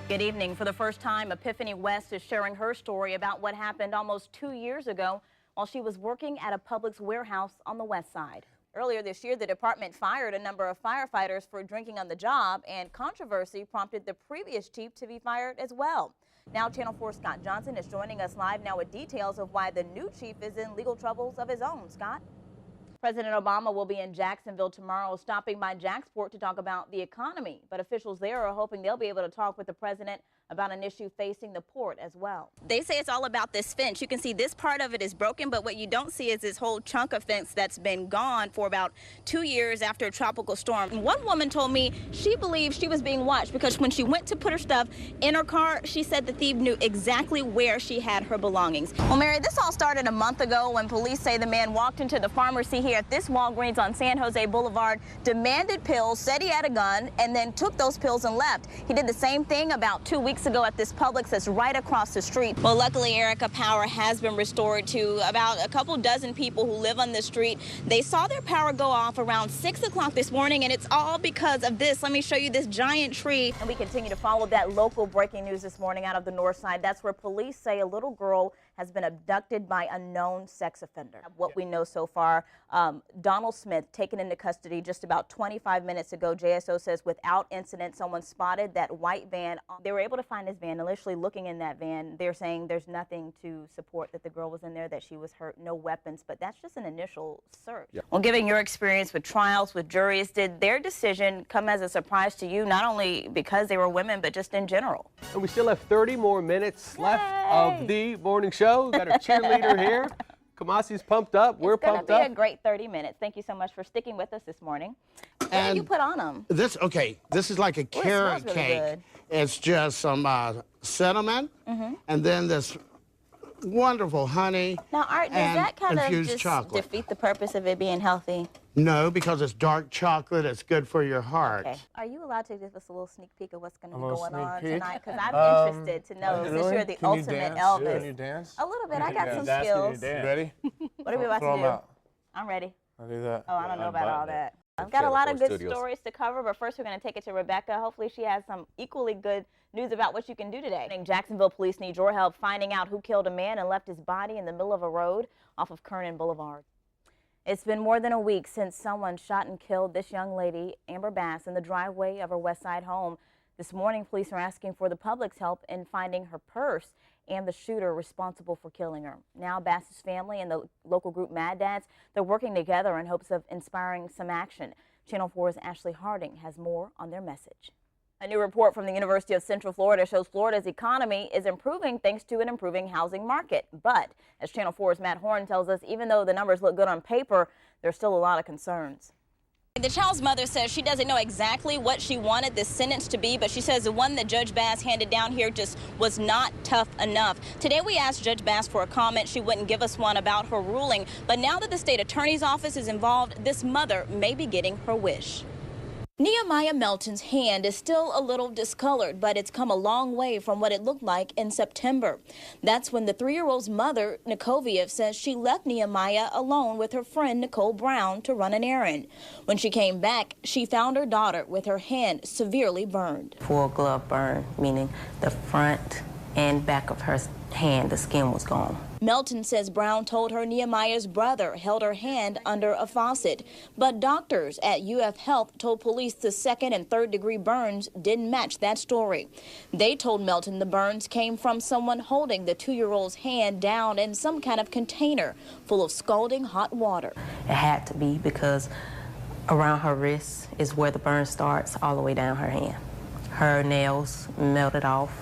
Good evening. For the first time, Epiphany West is sharing her story about what happened almost 2 years ago while she was working at a Publix warehouse on the west side. Earlier this year, the department fired a number of firefighters for drinking on the job, and controversy prompted the previous chief to be fired as well. Now, Channel 4's Scott Johnson is joining us live now with details of why the new chief is in legal troubles of his own. Scott? President Obama will be in Jacksonville tomorrow, stopping by Jacksport to talk about the economy. But officials there are hoping they'll be able to talk with the president about an issue facing the port as well. They say it's all about this fence. You can see this part of it is broken, but what you don't see is this whole chunk of fence that's been gone for about 2 years after a tropical storm. One woman told me she believes she was being watched because when she went to put her stuff in her car, she said the thief knew exactly where she had her belongings. Well, Mary, this all started a month ago when police say the man walked into the pharmacy here at this Walgreens on San Jose Boulevard, demanded pills, said he had a gun, and then took those pills and left. He did the same thing about 2 weeks ago at this Publix that's right across the street. Well, luckily, Erica, power has been restored to about a couple dozen people who live on the street. They saw their power go off around 6 o'clock this morning, and it's all because of this. Let me show you this giant tree. And we continue to follow that local breaking news this morning out of the north side. That's where police say a little girl has been abducted by a known sex offender. What we know so far, Donald Smith taken into custody just about 25 minutes ago. JSO says without incident, someone spotted that white van. They were able to find his van. Initially looking in that van, they're saying there's nothing to support that the girl was in there, that she was hurt, no weapons, but that's just an initial search. Yeah. Well, given your experience with trials, with juries, did their decision come as a surprise to you, not only because they were women, but just in general? And we still have 30 more minutes left of the morning show. We've got our cheerleader here. Kumasi's pumped up. We're pumped up. It's going to be a great 30 minutes. Thank you so much for sticking with us this morning. What do you put on them? This is like a carrot cake. Really, it's just some cinnamon, and then this wonderful honey. Now, Art, does that kind of just chocolate defeat the purpose of it being healthy? No, because it's dark chocolate. It's good for your heart. Okay. Are you allowed to give us a little sneak peek of what's going to be going on tonight? Because I'm interested to know, since you're the ultimate Elvis. Can you dance? A little bit. I got some skills. You ready? What are we about to do? I'm ready. I'll do that. Oh, I don't know about all that. I've got a lot of good stories to cover, but first we're going to take it to Rebecca. Hopefully she has some equally good news about what you can do today. Jacksonville police need your help finding out who killed a man and left his body in the middle of a road off of Kernan Boulevard. It's been more than a week since someone shot and killed this young lady, Amber Bass, in the driveway of her West Side home. This morning, police are asking for the public's help in finding her purse and the shooter responsible for killing her. Now, Bass's family and the local group Mad Dads, they're working together in hopes of inspiring some action. Channel 4's Ashley Harding has more on their message. A new report from the University of Central Florida shows Florida's economy is improving thanks to an improving housing market. But, as Channel 4's Matt Horn tells us, even though the numbers look good on paper, there's still a lot of concerns. The child's mother says she doesn't know exactly what she wanted this sentence to be, but she says the one that Judge Bass handed down here just was not tough enough. Today we asked Judge Bass for a comment. She wouldn't give us one about her ruling, but now that the state attorney's office is involved, this mother may be getting her wish. Nehemiah Melton's hand is still a little discolored, but it's come a long way from what it looked like in September. That's when the 3-year-old's mother, Nikoviev, says she left Nehemiah alone with her friend Nicole Brown to run an errand. When she came back, she found her daughter with her hand severely burned. Full glove burn, meaning the front and back of her hand, the skin was gone. Melton says Brown told her Nehemiah's brother held her hand under a faucet, but doctors at UF Health told police the 2nd and 3rd degree burns didn't match that story. They told Melton the burns came from someone holding the 2-year-old's hand down in some kind of container full of scalding hot water. It had to be because around her wrist is where the burn starts all the way down her hand. Her nails melted off.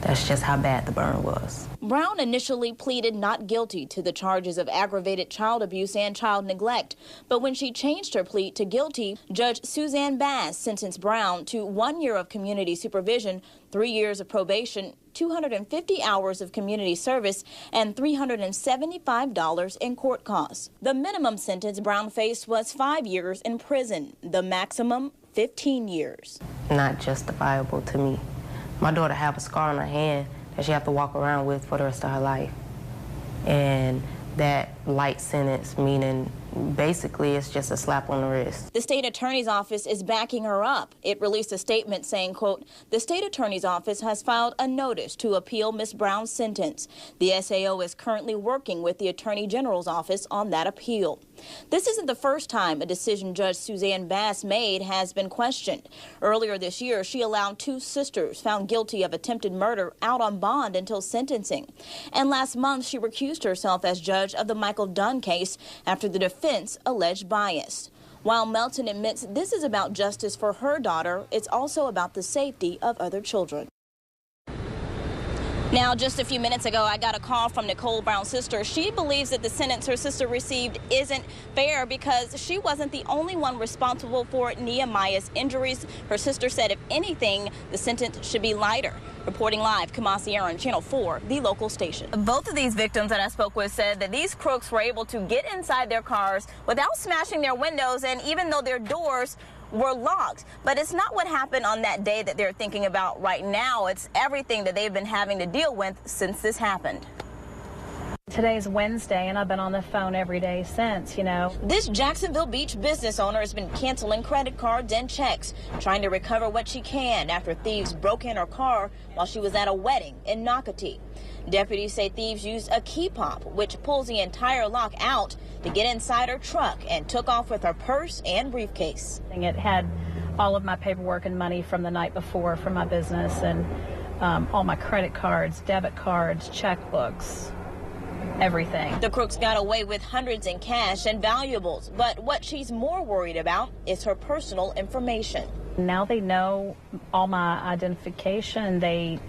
That's just how bad the burn was. Brown initially pleaded not guilty to the charges of aggravated child abuse and child neglect. But when she changed her plea to guilty, Judge Suzanne Bass sentenced Brown to 1 year of community supervision, 3 years of probation, 250 hours of community service, and $375 in court costs. The minimum sentence Brown faced was 5 years in prison, the maximum 15 years. Not justifiable to me. My daughter have a scar on her hand that she have to walk around with for the rest of her life. And that light sentence, meaning basically it's just a slap on the wrist. The state attorney's office is backing her up. It released a statement saying, quote, "The state attorney's office has filed a notice to appeal Ms. Brown's sentence. The SAO is currently working with the Attorney General's office on that appeal." This isn't the first time a decision Judge Suzanne Bass made has been questioned. Earlier this year, she allowed two sisters found guilty of attempted murder out on bond until sentencing. And last month, she recused herself as judge of the Michael Dunn case after the defense alleged bias. While Melton admits this is about justice for her daughter, it's also about the safety of other children. Now, just a few minutes ago, I got a call from Nicole Brown's sister. She believes that the sentence her sister received isn't fair because she wasn't the only one responsible for Nehemiah's injuries. Her sister said, if anything, the sentence should be lighter. Reporting live, Kumasi on Channel 4, the local station. Both of these victims that I spoke with said that these crooks were able to get inside their cars without smashing their windows, and even though their doors were locked. But it's not what happened on that day that they're thinking about right now. It's everything that they've been having to deal with since this happened. Today's Wednesday, and I've been on the phone every day since, you know. This Jacksonville Beach business owner has been canceling credit cards and checks, trying to recover what she can after thieves broke in her car while she was at a wedding in Nocatee. Deputies say thieves used a key pop, which pulls the entire lock out to get inside her truck, and took off with her purse and briefcase. It had all of my paperwork and money from the night before from my business, and all my credit cards, debit cards, checkbooks, everything. The crooks got away with hundreds in cash and valuables, but what she's more worried about is her personal information. Now they know all my identification. They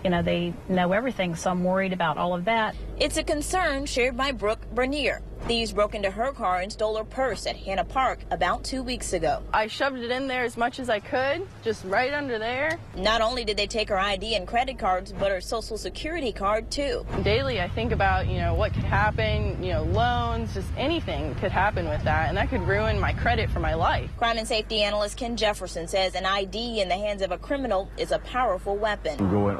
know everything, so I'm worried about all of that. It's a concern shared by Brooke Bernier. Thieves broke into her car and stole her purse at Hannah Park about 2 weeks ago. I shoved it in there as much as I could, just right under there. Not only did they take her ID and credit cards, but her social security card too. Daily I think about, what could happen, loans, just anything could happen with that, and that could ruin my credit for my life. Crime and safety analyst Ken Jefferson says an ID in the hands of a criminal is a powerful weapon. You go and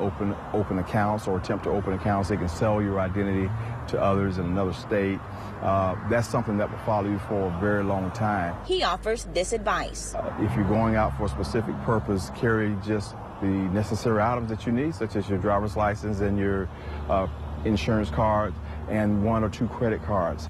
open accounts or attempt to open accounts. They can sell your identity to others in another state. That's something that will follow you for a very long time. He offers this advice. If you're going out for a specific purpose, carry just the necessary items that you need, such as your driver's license and your insurance card and 1 or 2 credit cards.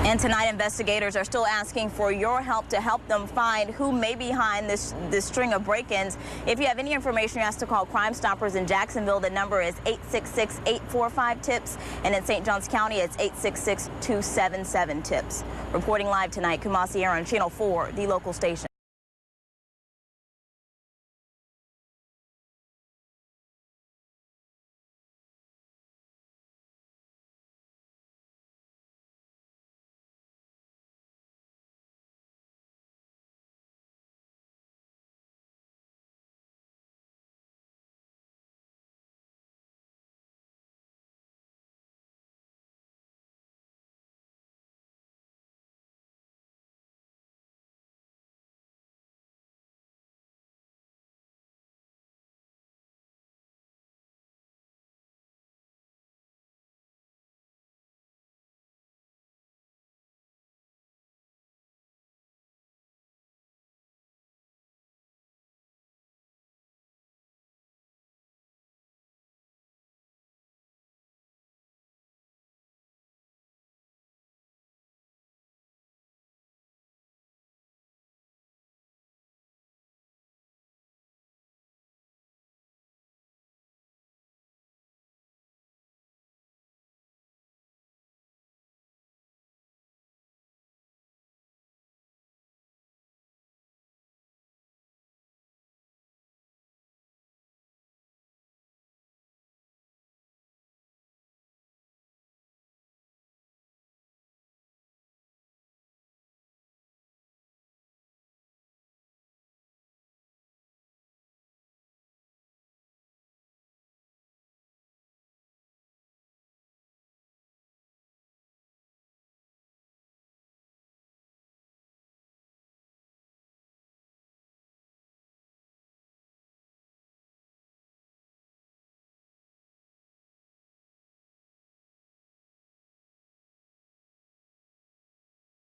And tonight, investigators are still asking for your help to help them find who may be behind this string of break-ins. If you have any information, you have to call Crime Stoppers in Jacksonville. The number is 866-845-TIPS, and in St. Johns County, it's 866-277-TIPS. Reporting live tonight, Kumasi on Channel 4, the local station.